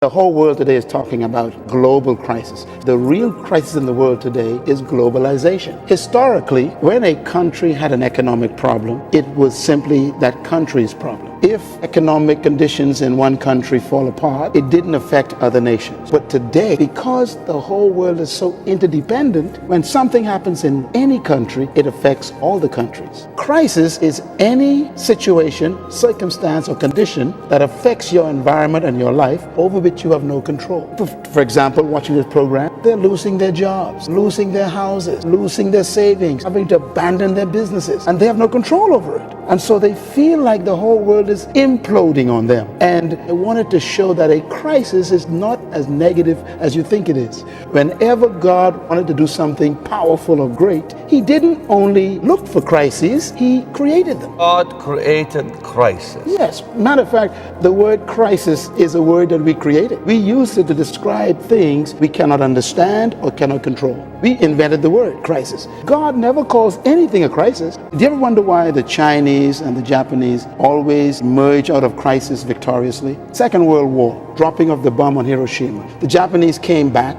The whole world today is talking about global crisis. The real crisis in the world today is globalization. Historically, when a country had an economic problem, it was simply that country's problem. If economic conditions in one country fall apart, it didn't affect other nations. But today, because the whole world is so interdependent, when something happens in any country, it affects all the countries. Crisis is any situation, circumstance, or condition that affects your environment and your life over which you have no control. For example, watching this program, they're losing their jobs, losing their houses, losing their savings, having to abandon their businesses, and they have no control over it. And so they feel like the whole world is imploding on them. And I wanted to show that a crisis is not as negative as you think it is. Whenever God wanted to do something powerful or great, He didn't only look for crises, He created them. God created crisis. Yes. Matter of fact, the word crisis is a word that we created. We use it to describe things we cannot understand or cannot control. We invented the word crisis. God never calls anything a crisis. Do you ever wonder why the Chinese and the Japanese always emerge out of crisis victoriously? Second World War, dropping of the bomb on Hiroshima. The Japanese came back.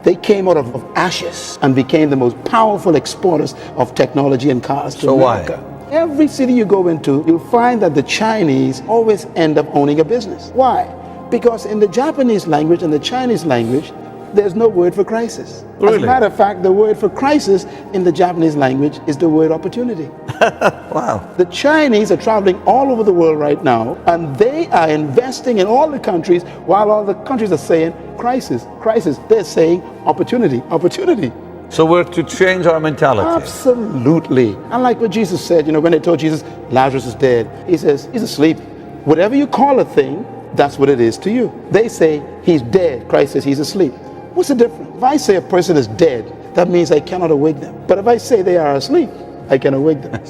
They came out of ashes and became the most powerful exporters of technology and cars to America. Why? Every city you go into, you'll find that the Chinese always end up owning a business. Why? Because in the Japanese language and the Chinese language, there's no word for crisis. Really? As a matter of fact, the word for crisis in the Japanese language is the word opportunity. Wow. The Chinese are traveling all over the world right now, and they are investing in all the countries, while all the countries are saying crisis, crisis. They're saying opportunity, opportunity. So we're to change our mentality. Absolutely. And like what Jesus said, when they told Jesus, Lazarus is dead, He says, he's asleep. Whatever you call a thing, that's what it is to you. They say, he's dead. Christ says, he's asleep. What's the difference? If I say a person is dead, that means I cannot awake them. But if I say they are asleep, I can awake them.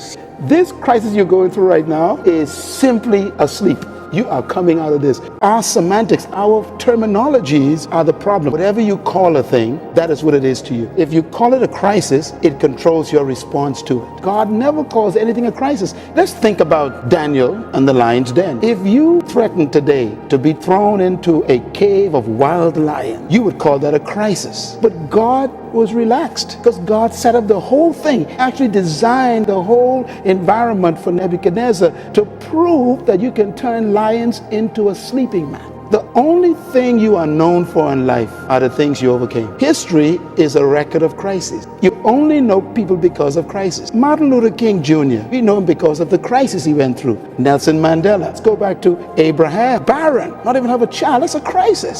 This crisis you're going through right now is simply asleep. You are coming out of this. Our semantics, our terminologies are the problem. Whatever you call a thing, that is what it is to you. If you call it a crisis, it controls your response to it. God never calls anything a crisis. Let's think about Daniel and the lion's den. If you threatened today to be thrown into a cave of wild lions, you would call that a crisis. But God was relaxed because God set up the whole thing, actually designed the whole environment for Nebuchadnezzar to prove that you can turn lions into a sleeping mat. The only thing you are known for in life are the things you overcame. History is a record of crises. You only know people because of crisis. Martin Luther King Jr., we know him because of the crisis he went through. Nelson Mandela. Let's go back to Abraham. Barren, not even have a child. That's a crisis.